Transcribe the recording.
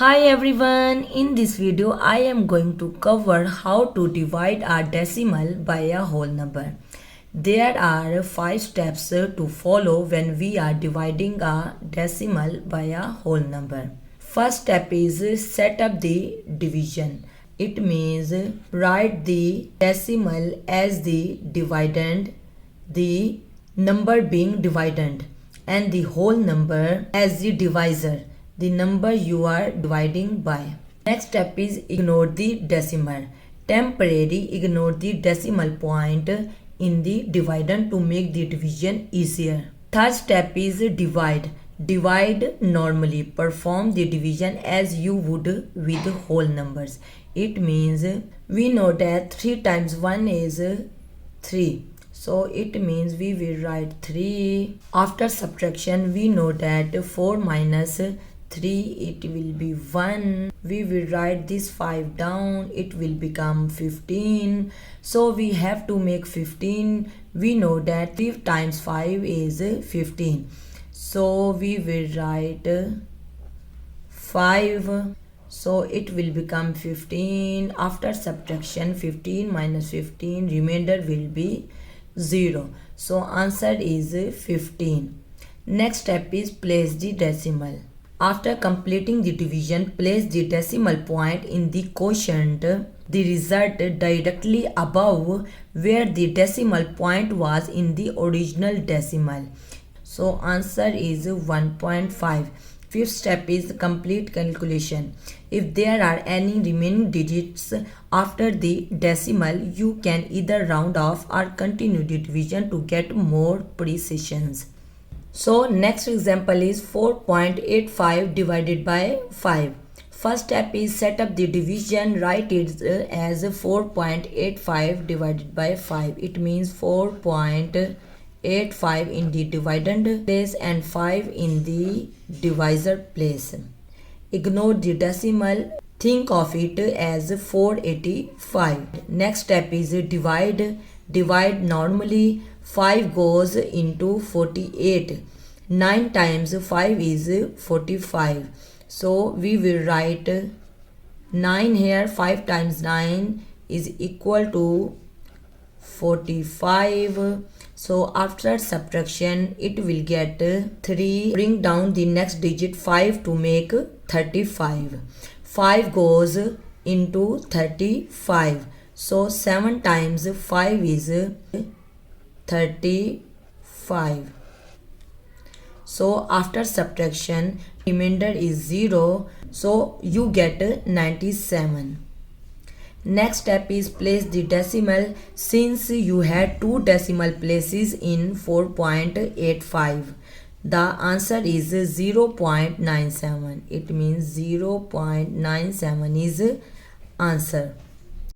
Hi everyone, in this video I am going to cover how to divide a decimal by a whole number. There are 5 steps to follow when we are dividing a decimal by a whole number. First step is set up the division. It means write the decimal as the dividend, the number being dividend, and the whole number as the divisor, the number you are dividing by. Next step is ignore the decimal. Temporarily ignore the decimal point in the dividend to make the division easier. Third step is divide. Divide normally. Perform the division as you would with whole numbers. It means we know that 3 times 1 is 3. So it means we will write 3. After subtraction, we know that 4 minus 3, it will be 1. We will write this 5 down. It will become 15. So we have to make 15. We know that 3 times 5 is 15. So we will write 5. So it will become 15. After subtraction, 15 minus 15, remainder will be 0. So answer is 15. Next step is place the decimal. After completing the division, place the decimal point in the quotient, the result directly above where the decimal point was in the original decimal. So answer is 1.5. Fifth step is complete calculation. If there are any remaining digits after the decimal, you can either round off or continue the division to get more precision. So next example is 4.85 divided by 5. First step is set up the division. Write it as 4.85 divided by 5. It means 4.85 in the dividend place and 5 in the divisor place. Ignore the decimal. Think of it as 485. Next step is divide. Divide normally. 5 goes into 48. 9 times 5 is 45. So we will write 9 here. 5 times 9 is equal to 45. So after subtraction, it will get 3. Bring down the next digit 5 to make 35. 5 goes into 35. So 7 times 5 is 35. So after subtraction, remainder is 0. So you get 97. Next step is place the decimal. Since you had 2 decimal places in 4.85, the answer is 0.97. It means 0.97 is answer.